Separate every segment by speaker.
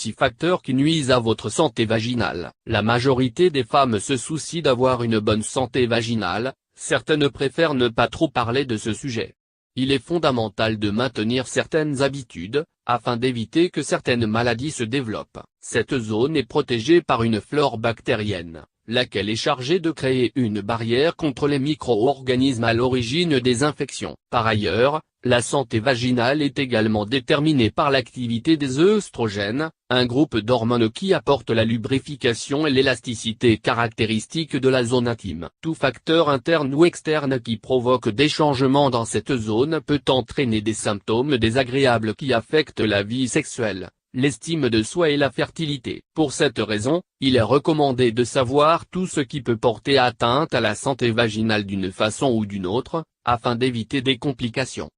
Speaker 1: 6 facteurs qui nuisent à votre santé vaginale. La majorité des femmes se soucient d'avoir une bonne santé vaginale, certaines préfèrent ne pas trop parler de ce sujet. Il est fondamental de maintenir certaines habitudes, afin d'éviter que certaines maladies se développent. Cette zone est protégée par une flore bactérienne, laquelle est chargée de créer une barrière contre les micro-organismes à l'origine des infections. Par ailleurs, la santé vaginale est également déterminée par l'activité des œstrogènes, un groupe d'hormones qui apporte la lubrification et l'élasticité caractéristiques de la zone intime. Tout facteur interne ou externe qui provoque des changements dans cette zone peut entraîner des symptômes désagréables qui affectent la vie sexuelle, l'estime de soi et la fertilité. Pour cette raison, il est recommandé de savoir tout ce qui peut porter atteinte à la santé vaginale d'une façon ou d'une autre, afin d'éviter des complications.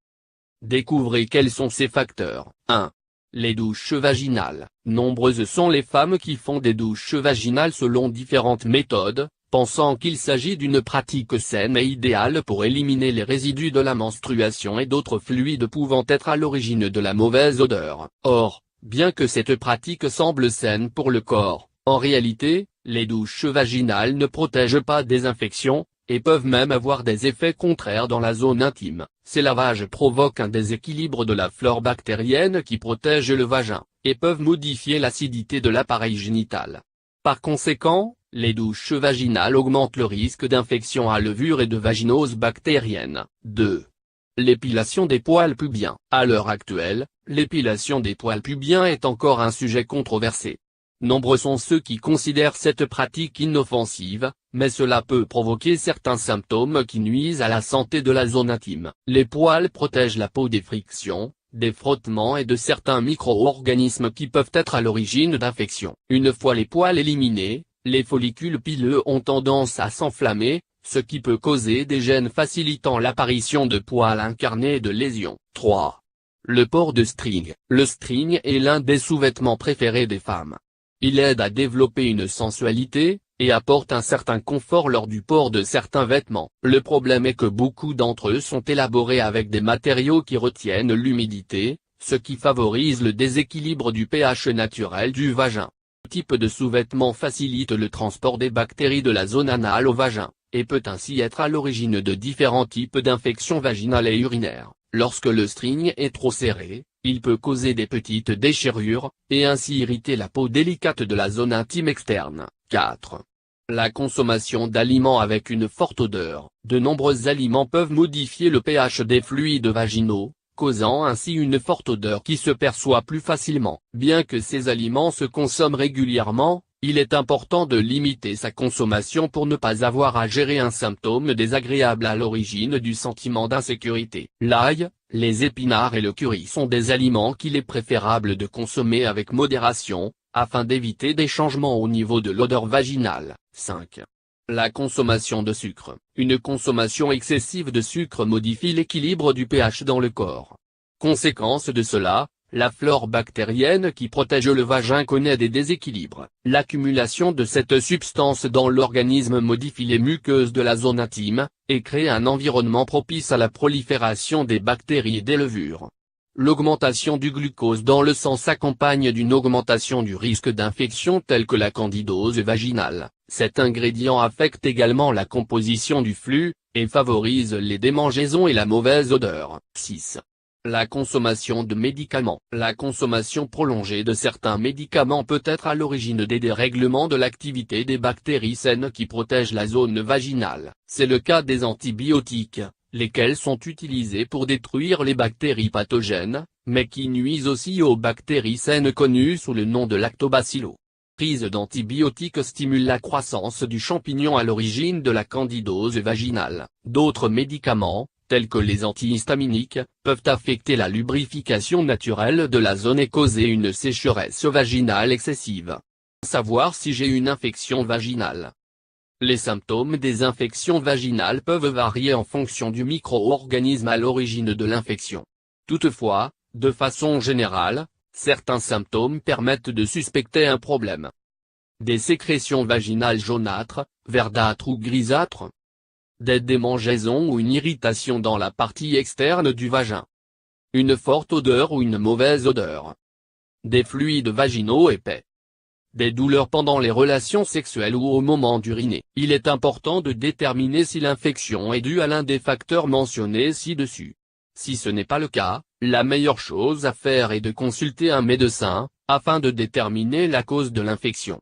Speaker 1: Découvrez quels sont ces facteurs. 1. Les douches vaginales. Nombreuses sont les femmes qui font des douches vaginales selon différentes méthodes, pensant qu'il s'agit d'une pratique saine et idéale pour éliminer les résidus de la menstruation et d'autres fluides pouvant être à l'origine de la mauvaise odeur. Or, bien que cette pratique semble saine pour le corps, en réalité, les douches vaginales ne protègent pas des infections, et peuvent même avoir des effets contraires dans la zone intime. Ces lavages provoquent un déséquilibre de la flore bactérienne qui protège le vagin, et peuvent modifier l'acidité de l'appareil génital. Par conséquent, les douches vaginales augmentent le risque d'infection à levure et de vaginose bactérienne. 2. L'épilation des poils pubiens. À l'heure actuelle, l'épilation des poils pubiens est encore un sujet controversé. Nombreux sont ceux qui considèrent cette pratique inoffensive, mais cela peut provoquer certains symptômes qui nuisent à la santé de la zone intime. Les poils protègent la peau des frictions, des frottements et de certains micro-organismes qui peuvent être à l'origine d'infections. Une fois les poils éliminés, les follicules pileux ont tendance à s'enflammer, ce qui peut causer des gènes facilitant l'apparition de poils incarnés et de lésions. 3. Le port de string. Le string est l'un des sous-vêtements préférés des femmes. Il aide à développer une sensualité, et apporte un certain confort lors du port de certains vêtements. Le problème est que beaucoup d'entre eux sont élaborés avec des matériaux qui retiennent l'humidité, ce qui favorise le déséquilibre du pH naturel du vagin. Ce type de sous-vêtement facilite le transport des bactéries de la zone anale au vagin, et peut ainsi être à l'origine de différents types d'infections vaginales et urinaires. Lorsque le string est trop serré, il peut causer des petites déchirures, et ainsi irriter la peau délicate de la zone intime externe. 4. La consommation d'aliments avec une forte odeur. De nombreux aliments peuvent modifier le pH des fluides vaginaux, causant ainsi une forte odeur qui se perçoit plus facilement. Bien que ces aliments se consomment régulièrement, il est important de limiter sa consommation pour ne pas avoir à gérer un symptôme désagréable à l'origine du sentiment d'insécurité. L'ail, les épinards et le curry sont des aliments qu'il est préférable de consommer avec modération, afin d'éviter des changements au niveau de l'odeur vaginale. 5. La consommation de sucre. Une consommation excessive de sucre modifie l'équilibre du pH dans le corps. Conséquence de cela, la flore bactérienne qui protège le vagin connaît des déséquilibres. L'accumulation de cette substance dans l'organisme modifie les muqueuses de la zone intime, et crée un environnement propice à la prolifération des bactéries et des levures. L'augmentation du glucose dans le sang s'accompagne d'une augmentation du risque d'infection telle que la candidose vaginale. Cet ingrédient affecte également la composition du flux, et favorise les démangeaisons et la mauvaise odeur. 6. La consommation de médicaments. La consommation prolongée de certains médicaments peut être à l'origine des dérèglements de l'activité des bactéries saines qui protègent la zone vaginale. C'est le cas des antibiotiques, lesquels sont utilisés pour détruire les bactéries pathogènes, mais qui nuisent aussi aux bactéries saines connues sous le nom de lactobacillos. Prise d'antibiotiques stimule la croissance du champignon à l'origine de la candidose vaginale. D'autres médicaments, tels que les antihistaminiques, peuvent affecter la lubrification naturelle de la zone et causer une sécheresse vaginale excessive. Savoir si j'ai une infection vaginale. Les symptômes des infections vaginales peuvent varier en fonction du micro-organisme à l'origine de l'infection. Toutefois, de façon générale, certains symptômes permettent de suspecter un problème. Des sécrétions vaginales jaunâtres, verdâtres ou grisâtres. Des démangeaisons ou une irritation dans la partie externe du vagin. Une forte odeur ou une mauvaise odeur. des fluides vaginaux épais, des douleurs pendant les relations sexuelles ou au moment d'uriner. Il est important de déterminer si l'infection est due à l'un des facteurs mentionnés ci-dessus. Si ce n'est pas le cas, la meilleure chose à faire est de consulter un médecin, afin de déterminer la cause de l'infection.